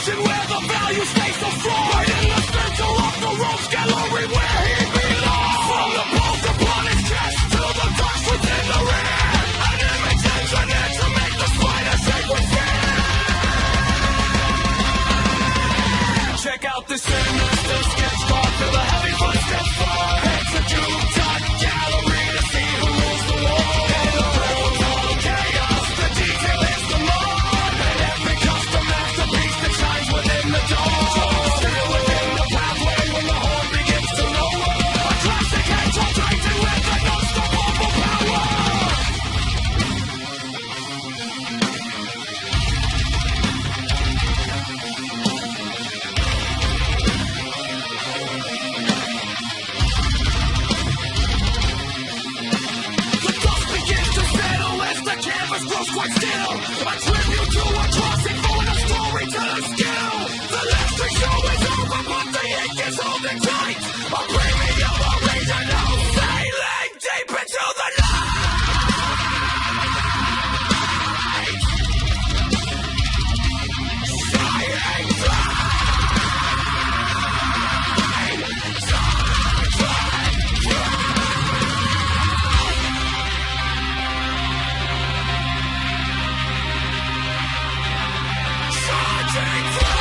direction where the values stay so strong. Right in the center of the rogues gallery where he belongs. From the balls upon his chest to the darks within the rear, an image engineered to make the spider shake with fear. Check out this sinister sketch card to the heavy footsteps far. Execute dot gallery to see who rules the war. In the realm of total chaos, the detail is the mark. And every custom masterpiece that shines within the dawn. Still within the pathway when the horn begins to lower. A classic hand-told titan with an unstoppable power. The dust begins to settle as the canvas grows quite still. A tribute to a classic moment of storytelling skill. The last trick show is over, but the ink is holding tight. A premium original sailing deep into the night. Shining bright. Shining bright.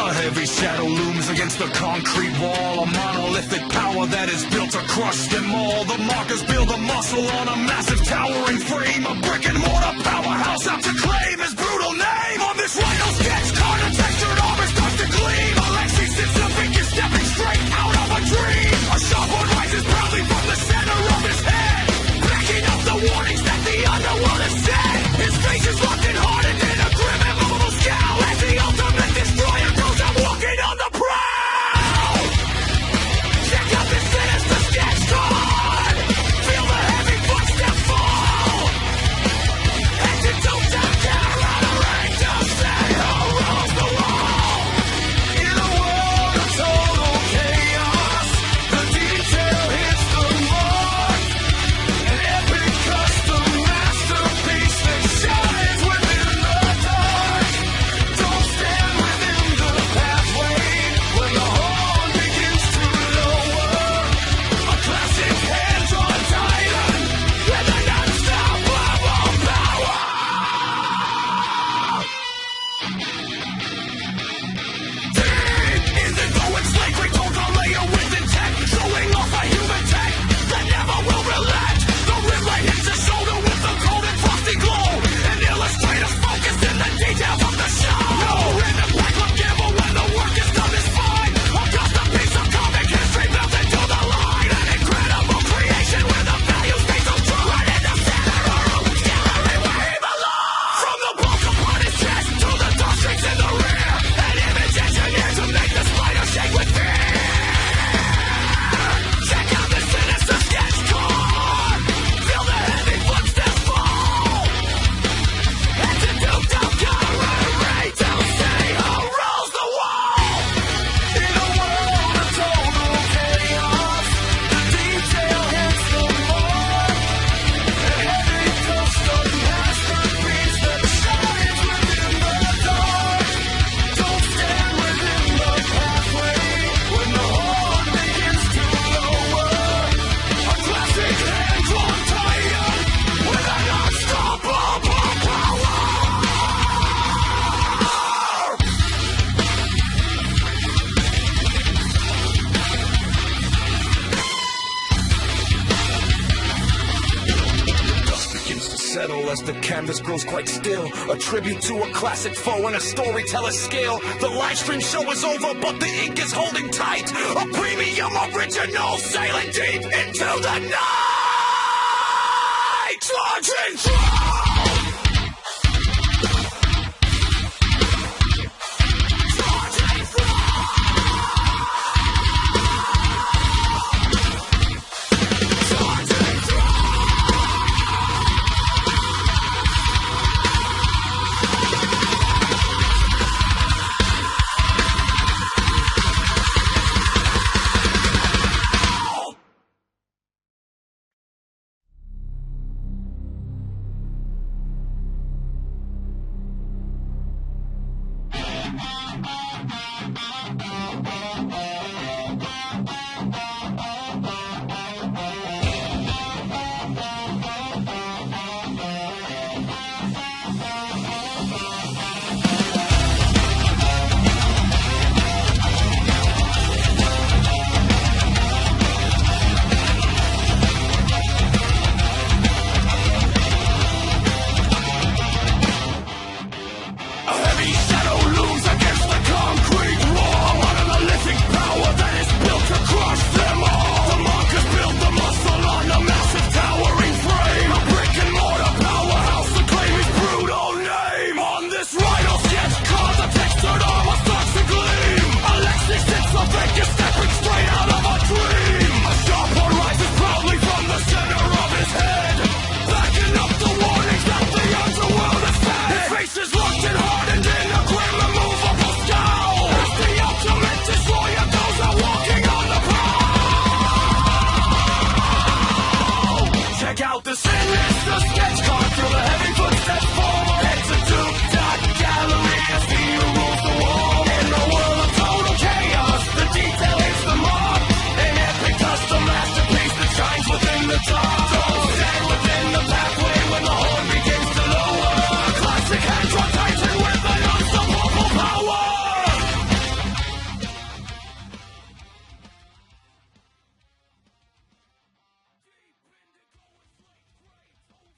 A heavy shadow looms against the concrete wall. A monolithic power that is built to crush them all. The markers build a muscle on a massive towering frame. A brick and mortar powerhouse out to claim his brutal name. On this Rhino sketch card, a textured armor starts to gleam. Aleksei Sytsevich is stepping straight out of a dream. A sharp one rises proudly from the center of his head, backing up the warnings that the underworld has said. His face is locked and hardened in a grim and immovable scowl as the ultimate destroyer goes out walking on the prowl. Check out this sinister sketch card. Feel the heavy footsteps fall. settle as the canvas grows quite still. A tribute to a classic foe and a storyteller's skill. The live stream show is over, but the ink is holding tight. A premium original sailing deep into the night. Charging through! Aleksei Sytsevich is stepping straight out of a dream. A sharp one rises proudly from the center of his head, backing up the warnings that the underworld has fed. His face is locked and hardened in a grim, immovable scowl. As the ultimate destroyer goes out walking on the prowl. Check out the sinister sketch card through the heavy footsteps.